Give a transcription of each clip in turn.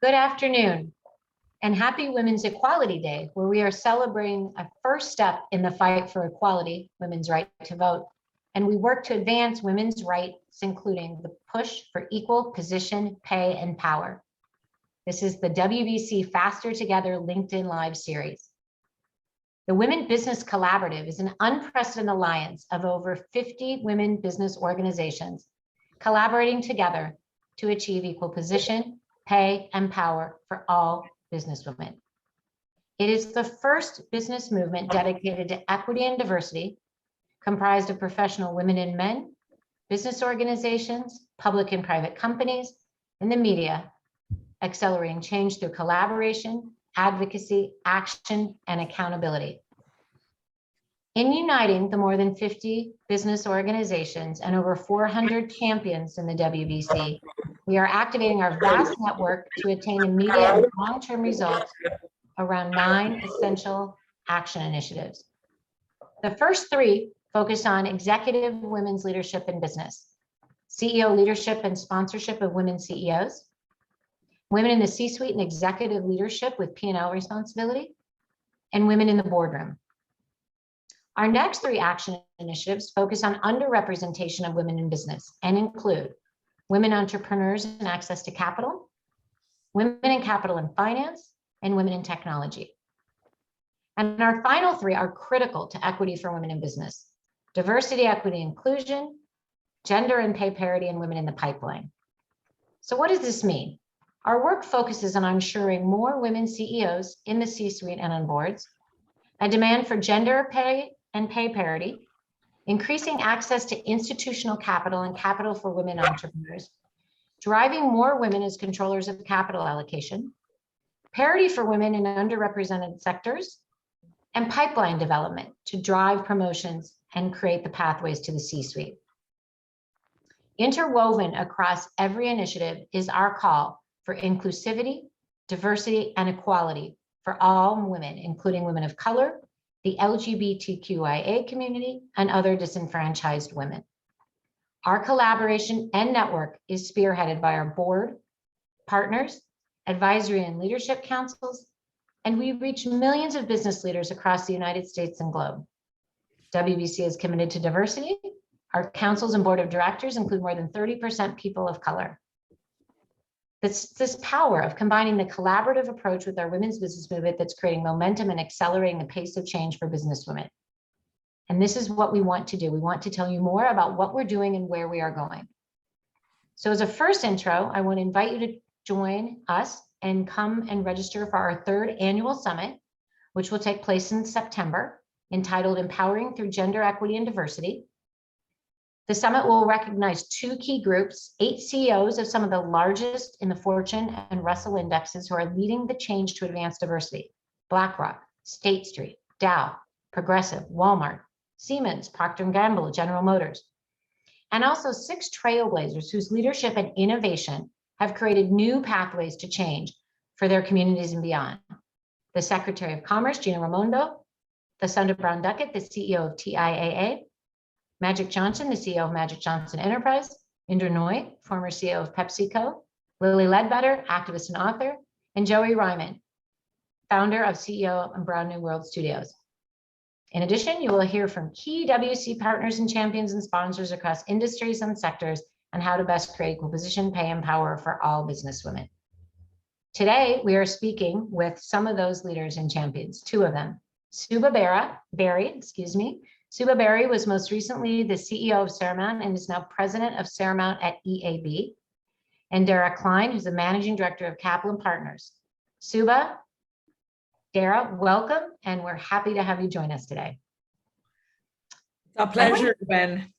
Good afternoon and happy Women's Equality Day, where we are celebrating a first step in the fight for equality, women's right to vote. And we work to advance women's rights, including the push for equal position, pay, and power. This is the WBC Faster Together LinkedIn Live series. The Women Business Collaborative is an unprecedented alliance of over 50 women business organizations collaborating together to achieve equal position, pay, and power for all businesswomen. It is the first business movement dedicated to equity and diversity, comprised of professional women and men, business organizations, public and private companies, and the media, accelerating change through collaboration, advocacy, action, and accountability. In uniting the more than 50 business organizations and over 400 champions in the WBC, we are activating our vast network to attain immediate and long-term results around 9 essential action initiatives. The first 3 focus on executive women's leadership in business, CEO leadership and sponsorship of women CEOs, women in the C-suite and executive leadership with P&L responsibility, and women in the boardroom. Our next 3 action initiatives focus on underrepresentation of women in business and include women entrepreneurs and access to capital, women in capital and finance, and women in technology. And our final 3 are critical to equity for women in business: diversity, equity, inclusion, gender and pay parity, and women in the pipeline. So what does this mean? Our work focuses on ensuring more women CEOs in the C-suite and on boards, a demand for gender pay and pay parity, increasing access to institutional capital and capital for women entrepreneurs, driving more women as controllers of capital allocation, parity for women in underrepresented sectors, and pipeline development to drive promotions and create the pathways to the C-suite. Interwoven across every initiative is our call for inclusivity, diversity, and equality for all women, including women of color, the LGBTQIA community, and other disenfranchised women. Our collaboration and network is spearheaded by our board, partners, advisory and leadership councils, and we reach millions of business leaders across the United States and globe. WBC is committed to diversity. Our councils and board of directors include more than 30% people of color. This power of combining the collaborative approach with our women's business movement that's creating momentum and accelerating the pace of change for businesswomen. And this is what we want to do. We want to tell you more about what we're doing and where we are going. So as a first intro, I want to invite you to join us and come and register for our 3rd annual summit, which will take place in September, entitled Empowering Through Gender Equity and Diversity. The summit will recognize 2 key groups, 8 CEOs of some of the largest in the Fortune and Russell indexes who are leading the change to advance diversity: BlackRock, State Street, Dow, Progressive, Walmart, Siemens, Procter & Gamble, General Motors, and also 6 trailblazers whose leadership and innovation have created new pathways to change for their communities and beyond. The Secretary of Commerce, Gina Raimondo, the Sandra Brown Duckett, the CEO of TIAA, Magic Johnson, the CEO of Magic Johnson Enterprise, Indra Nooy, former CEO of PepsiCo, Lily Ledbetter, activist and author, and Joey Ryman, founder of CEO of Brown New World Studios. In addition, you will hear from key WC partners and champions and sponsors across industries and sectors on how to best create equal position, pay, and power for all businesswomen. Today, we are speaking with some of those leaders and champions, 2 of them. Suba Berry. Suba Berry was most recently the CEO of Ceramount and is now president of Ceramount at EAB. And Dara Klein, who's the managing director of Kaplan Partners. Suba, Dara, welcome, and we're happy to have you join us today. It's a pleasure, Gwen.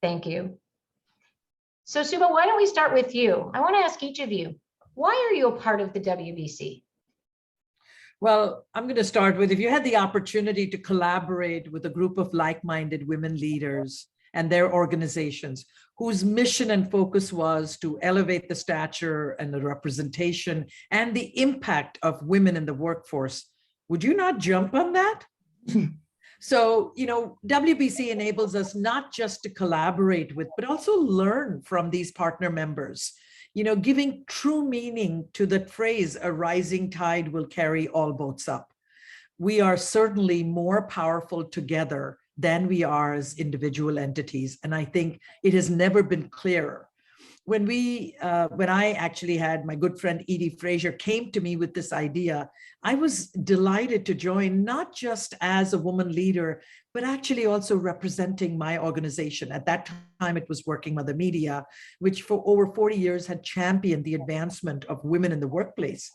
Thank you. So Suba, why don't we start with you? I want to ask each of you, why are you a part of the WBC? Well, I'm going to start with, if you had the opportunity to collaborate with a group of like-minded women leaders and their organizations whose mission and focus was to elevate the stature and the representation and the impact of women in the workforce, would you not jump on that? So, WBC enables us not just to collaborate with, but also learn from these partner members. giving true meaning to that phrase, a rising tide will carry all boats up. We are certainly more powerful together than we are as individual entities. And I think it has never been clearer. When I actually had my good friend Edie Frazier came to me with this idea, I was delighted to join, not just as a woman leader, but actually also representing my organization. At that time, it was Working Mother Media, which for over 40 years had championed the advancement of women in the workplace.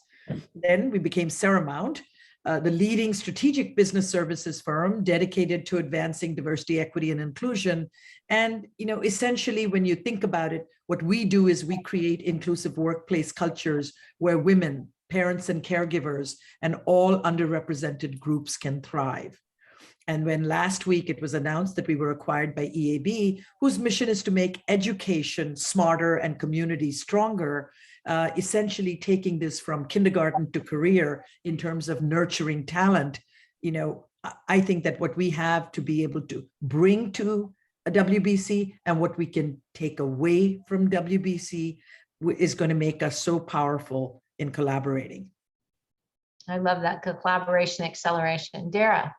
Then we became Seramount, the leading strategic business services firm dedicated to advancing diversity, equity, and inclusion. And, essentially, when you think about it, what we do is we create inclusive workplace cultures where women, parents, and caregivers, and all underrepresented groups can thrive. And when last week it was announced that we were acquired by EAB, whose mission is to make education smarter and community stronger, essentially taking this from kindergarten to career in terms of nurturing talent, I think that what we have to be able to bring to a WBC and what we can take away from WBC is going to make us so powerful in collaborating. I love that collaboration acceleration. Dara.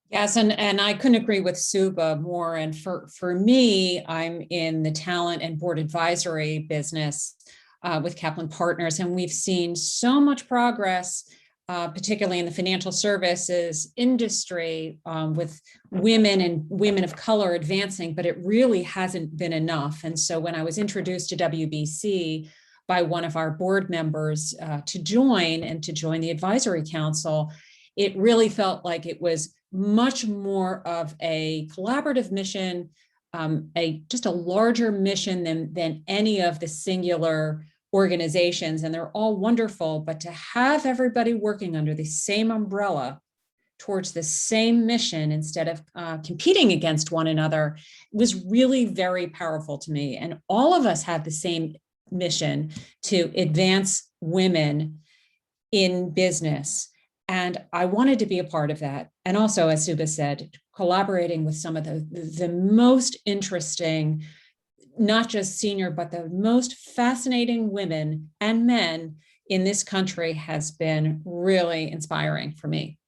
Yes, and I couldn't agree with Suba more. And for me, I'm in the talent and board advisory business with Kaplan Partners, and we've seen so much progress, particularly in the financial services industry, with women and women of color advancing, but it really hasn't been enough. And so when I was introduced to WBC by one of our board members to join the advisory council, it really felt like it was much more of a collaborative mission, just a larger mission than any of the singular organizations. And they're all wonderful, but to have everybody working under the same umbrella towards the same mission instead of competing against one another was really very powerful to me. And all of us have the same mission to advance women in business. And I wanted to be a part of that. And also, as Suba said, collaborating with some of the most interesting, not just senior, but the most fascinating women and men in this country has been really inspiring for me.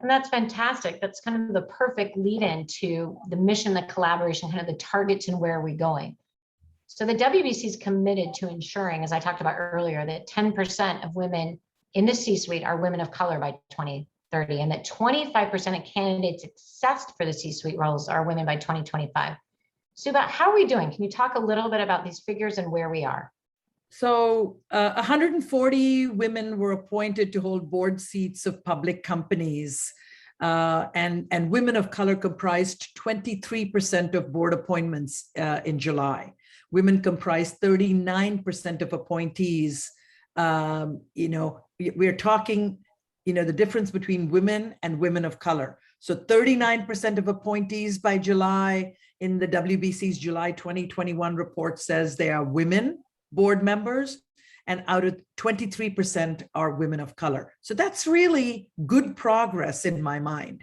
And that's fantastic. That's kind of the perfect lead in to the mission, the collaboration, kind of the targets and where are we going. So the WBC is committed to ensuring, as I talked about earlier, that 10% of women in the C-suite are women of color by 2030, and that 25% of candidates assessed for the C-suite roles are women by 2025. Suba, how are we doing? Can you talk a little bit about these figures and where we are? So 140 women were appointed to hold board seats of public companies, and women of color comprised 23% of board appointments in July. Women comprised 39% of appointees. We're talking, the difference between women and women of color. So 39% of appointees by July in the WBC's July 2021 report says they are women board members, and out of 23% are women of color. So that's really good progress in my mind.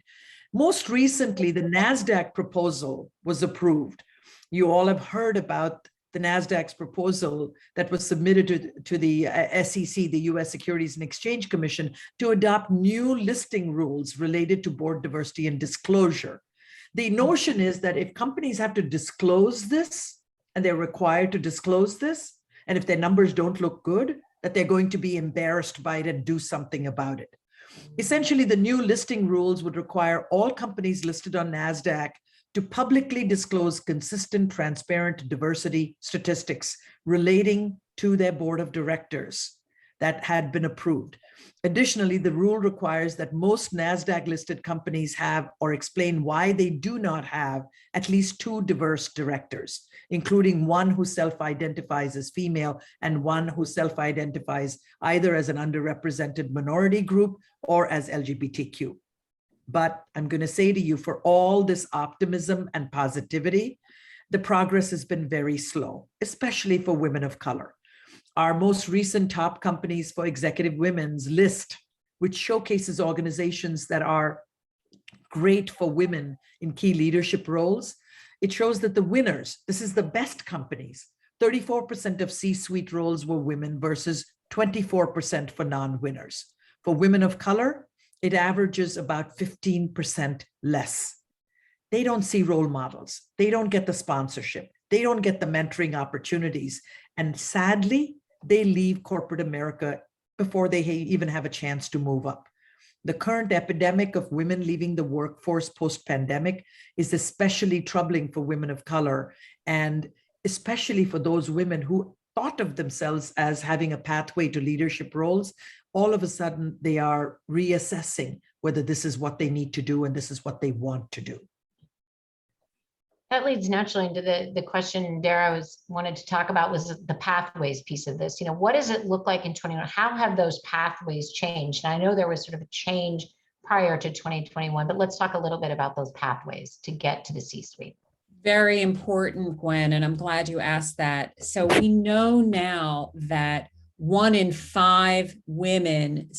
Most recently, the NASDAQ proposal was approved. You all have heard about the NASDAQ's proposal that was submitted to the SEC, the US Securities and Exchange Commission, to adopt new listing rules related to board diversity and disclosure. The notion is that if companies have to disclose this, and they're required to disclose this, and if their numbers don't look good, that they're going to be embarrassed by it and do something about it. Essentially, the new listing rules would require all companies listed on NASDAQ to publicly disclose consistent, transparent diversity statistics relating to their board of directors that had been approved. Additionally, the rule requires that most NASDAQ-listed companies have or explain why they do not have at least 2 diverse directors, including one who self-identifies as female and one who self-identifies either as an underrepresented minority group or as LGBTQ. But I'm going to say to you, for all this optimism and positivity, the progress has been very slow, especially for women of color. Our most recent top companies for executive women's list, which showcases organizations that are great for women in key leadership roles, it shows that the winners, this is the best companies, 34% of C-suite roles were women versus 24% for non-winners. For women of color, it averages about 15% less. They don't see role models. They don't get the sponsorship. They don't get the mentoring opportunities. And sadly, they leave corporate America before they even have a chance to move up. The current epidemic of women leaving the workforce post-pandemic is especially troubling for women of color, and especially for those women who thought of themselves as having a pathway to leadership roles. All of a sudden, they are reassessing whether this is what they need to do and this is what they want to do. That leads naturally into the question Dara wanted to talk about, was the pathways piece of this. What does it look like in 2021? How have those pathways changed? And I know there was sort of a change prior to 2021, but let's talk a little bit about those pathways to get to the C-suite. Very important, Gwen, and I'm glad you asked that. So we know now that 1 in 5 women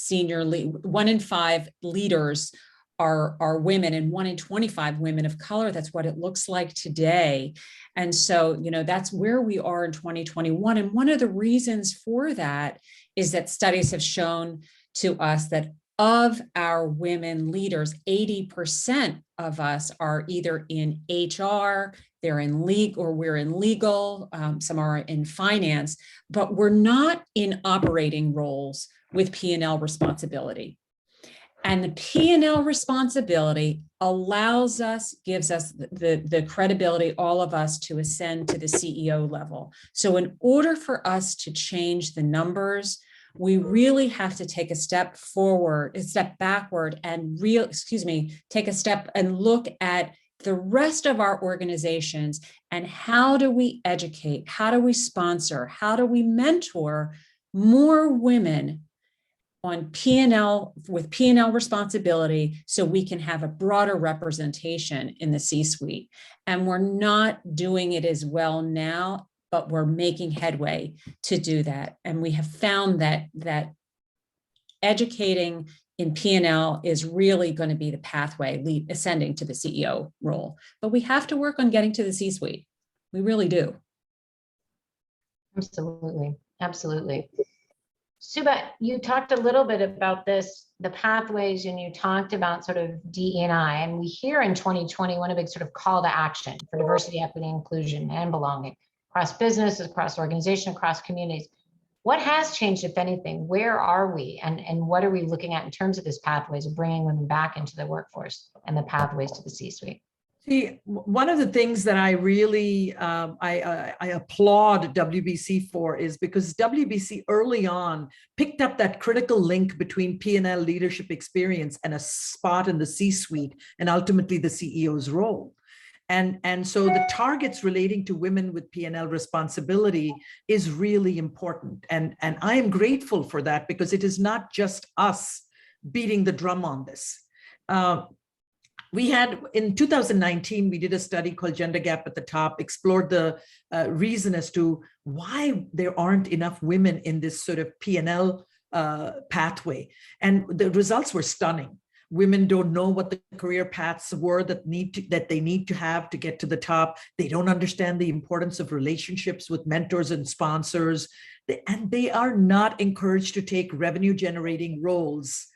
one in 5 leaders are women, and 1 in 25 women of color. That's what it looks like today. And so, that's where we are in 2021. And one of the reasons for that is that studies have shown to us that of our women leaders, 80% of us are either in HR, they're in legal, or we're in legal, some are in finance, but we're not in operating roles with P&L responsibility. And the P&L responsibility allows us, gives us the credibility, all of us, to ascend to the CEO level. So in order for us to change the numbers, we really have to take a step forward, a step backward, and take a step and look at the rest of our organizations and how do we educate, how do we sponsor, how do we mentor more women on P&L, with P&L responsibility, so we can have a broader representation in the C-suite. And we're not doing it as well now, but we're making headway to do that. And we have found that educating in P&L is really going to be the pathway ascending to the CEO role. But we have to work on getting to the C-suite. We really do. Absolutely. Absolutely. Suba, you talked a little bit about this, the pathways, and you talked about sort of DE&I, and we hear in 2020 one a big sort of call to action for diversity, equity, inclusion, and belonging across businesses, across organizations, across communities. What has changed, if anything? Where are we, and what are we looking at in terms of this pathways of bringing women back into the workforce and the pathways to the C-suite? See, one of the things that I really I applaud WBC for is because WBC early on picked up that critical link between P&L leadership experience and a spot in the C-suite and ultimately the CEO's role. And so the targets relating to women with P&L responsibility is really important. And I am grateful for that, because it is not just us beating the drum on this. We had, in 2019, we did a study called Gender Gap at the Top, explored the reason as to why there aren't enough women in this sort of P&L pathway. And the results were stunning. Women don't know what the career paths were that they need to have to get to the top. They don't understand the importance of relationships with mentors and sponsors. And they are not encouraged to take revenue generating roles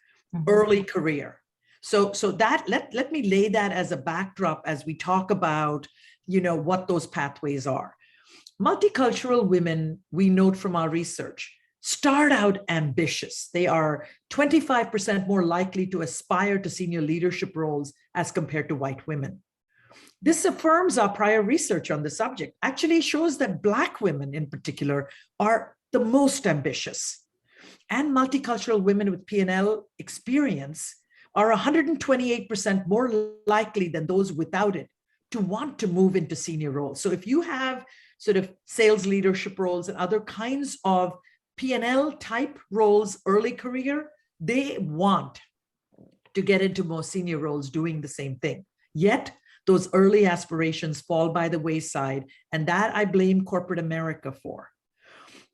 early career. So that let me lay that as a backdrop as we talk about, what those pathways are. Multicultural women, we note from our research, start out ambitious. They are 25% more likely to aspire to senior leadership roles as compared to white women. This affirms our prior research on the subject, actually shows that Black women in particular are the most ambitious. And multicultural women with P&L experience are 128% more likely than those without it to want to move into senior roles. So if you have sort of sales leadership roles and other kinds of P&L type roles early career, they want to get into more senior roles doing the same thing. Yet those early aspirations fall by the wayside, and that I blame corporate America for.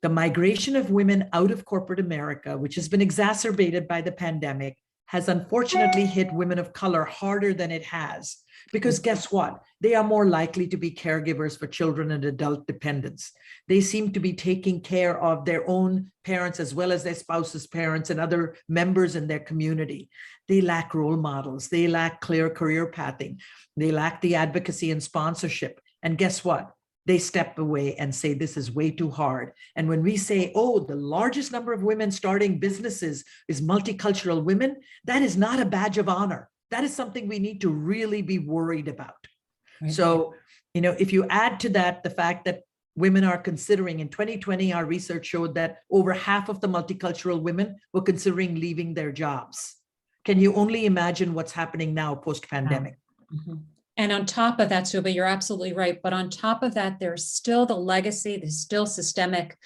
The migration of women out of corporate America, which has been exacerbated by the pandemic, has unfortunately hit women of color harder than it has. Because guess what? They are more likely to be caregivers for children and adult dependents. They seem to be taking care of their own parents as well as their spouses' parents and other members in their community. They lack role models. They lack clear career pathing. They lack the advocacy and sponsorship. And guess what? They step away and say, this is way too hard. And when we say, oh, the largest number of women starting businesses is multicultural women, that is not a badge of honor. That is something we need to really be worried about. Right. So, if you add to that the fact that women are considering, in 2020, our research showed that over half of the multicultural women were considering leaving their jobs. Can you only imagine what's happening now post-pandemic? Mhm. And on top of that, Suba, you're absolutely right. But on top of that, there's still the legacy, there's still systemic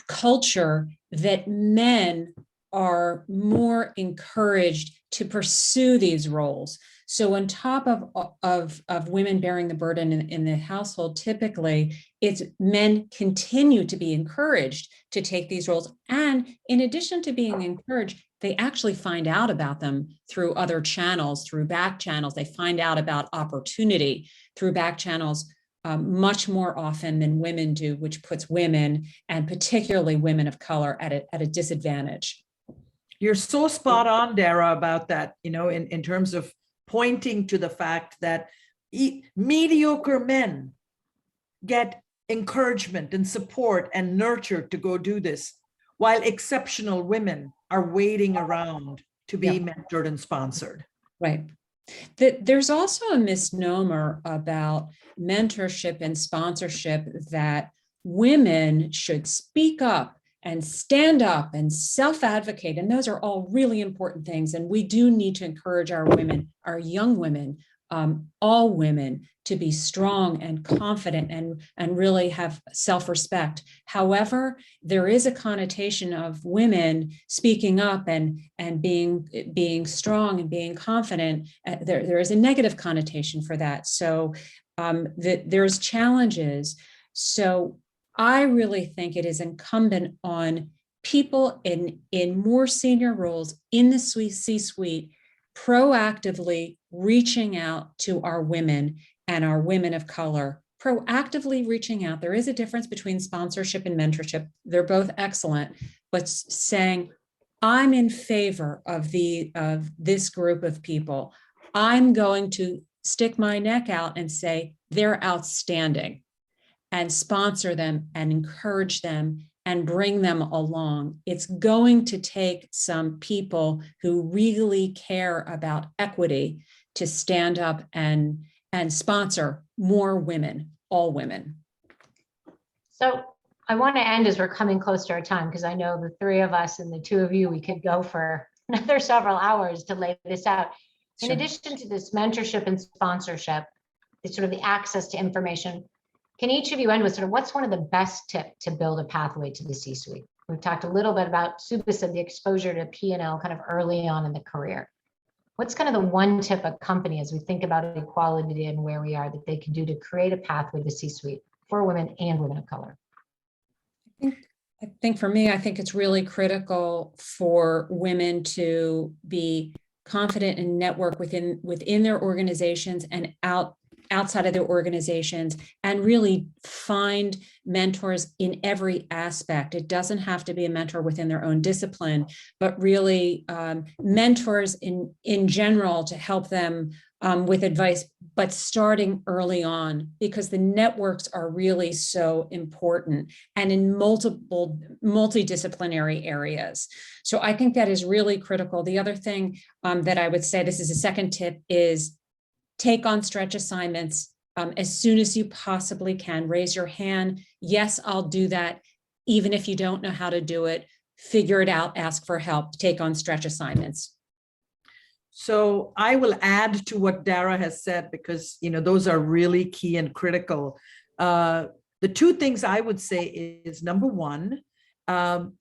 culture that men are more encouraged to pursue these roles. So on top of women bearing the burden in the household, typically it's men continue to be encouraged to take these roles. And in addition to being encouraged, they actually find out about them through other channels, through back channels. They find out about opportunity through back channels much more often than women do, which puts women, and particularly women of color, at a disadvantage. You're so spot on, Dara, about that, in terms of pointing to the fact that mediocre men get encouragement and support and nurture to go do this, while exceptional women are waiting around to be mentored and sponsored. Right. There's also a misnomer about mentorship and sponsorship that women should speak up and stand up and self-advocate. And those are all really important things. And we do need to encourage our women, our young women, all women, to be strong and confident and really have self-respect. However, there is a connotation of women speaking up and being strong and being confident. There is a negative connotation for that. So there's challenges. So I really think it is incumbent on people in more senior roles in the C-suite proactively reaching out to our women and our women of color, proactively reaching out. There is a difference between sponsorship and mentorship. They're both excellent, but saying, I'm in favor of this group of people. I'm going to stick my neck out and say, they're outstanding, and sponsor them and encourage them and bring them along. It's going to take some people who really care about equity to stand up and sponsor more women, all women. So I want to end as we're coming close to our time, because I know the three of us and the two of you, we could go for another several hours to lay this out. In Sure. addition to this mentorship and sponsorship, it's sort of the access to information. Can each of you end with sort of what's one of the best tips to build a pathway to the C-suite? We've talked a little bit about, Suba said, the exposure to P&L kind of early on in the career. What's kind of the one tip a company, as we think about equality and where we are, that they can do to create a pathway to C-suite for women and women of color? I think for me, I think it's really critical for women to be confident and network within their organizations and outside of their organizations, and really find mentors in every aspect. It doesn't have to be a mentor within their own discipline, but really mentors in general to help them with advice, but starting early on, because the networks are really so important and in multidisciplinary areas. So I think that is really critical. The other thing that I would say, this is a second tip, is take on stretch assignments as soon as you possibly can. Raise your hand. Yes, I'll do that. Even if you don't know how to do it, figure it out, ask for help, take on stretch assignments. So I will add to what Dara has said, because those are really key and critical. The two things I would say is, number one,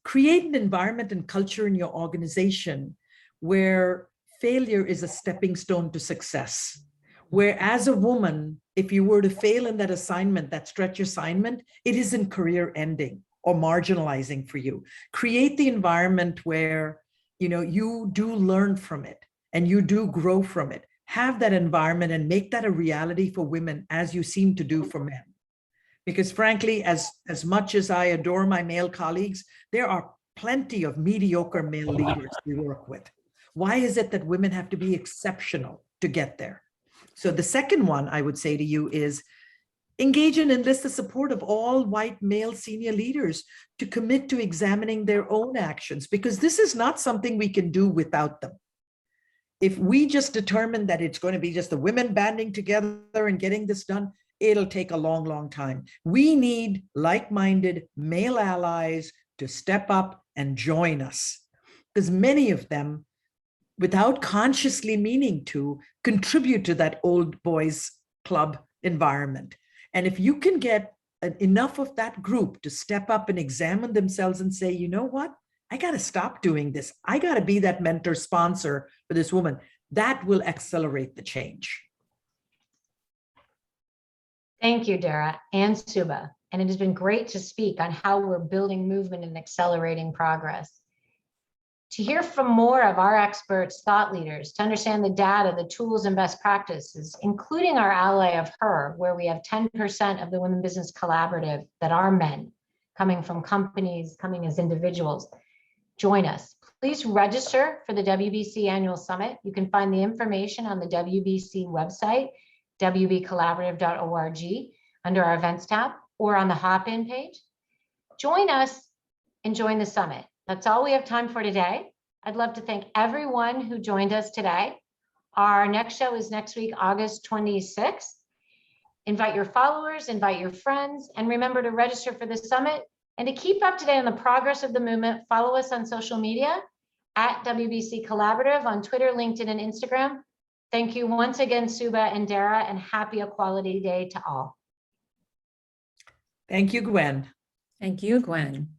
create an environment and culture in your organization where failure is a stepping stone to success. Where as a woman, if you were to fail in that assignment, that stretch assignment, it isn't career ending or marginalizing for you. Create the environment where you do learn from it and you do grow from it. Have that environment and make that a reality for women as you seem to do for men. Because frankly, as much as I adore my male colleagues, there are plenty of mediocre male leaders we work with. Why is it that women have to be exceptional to get there? So the second one I would say to you is engage and enlist the support of all white male senior leaders to commit to examining their own actions, because this is not something we can do without them. If we just determine that it's going to be just the women banding together and getting this done, it'll take a long, long time. We need like-minded male allies to step up and join us, because many of them, without consciously meaning to, contribute to that old boys club environment. And if you can get enough of that group to step up and examine themselves and say, you know what, I got to stop doing this. I got to be that mentor sponsor for this woman. That will accelerate the change. Thank you, Dara and Suba. And it has been great to speak on how we're building movement and accelerating progress. To hear from more of our experts, thought leaders, to understand the data, the tools and best practices, including our ally of HER, where we have 10% of the Women Business Collaborative that are men, coming from companies, coming as individuals. Join us. Please register for the WBC Annual Summit. You can find the information on the WBC website, wbcollaborative.org, under our events tab, or on the hop-in page. Join us and join the summit. That's all we have time for today. I'd love to thank everyone who joined us today. Our next show is next week, August 26th. Invite your followers, invite your friends, and remember to register for the summit. And to keep up to date on the progress of the movement, follow us on social media at WBC Collaborative on Twitter, LinkedIn, and Instagram. Thank you once again, Suba and Dara, and happy Equality Day to all. Thank you, Gwen. Thank you, Gwen.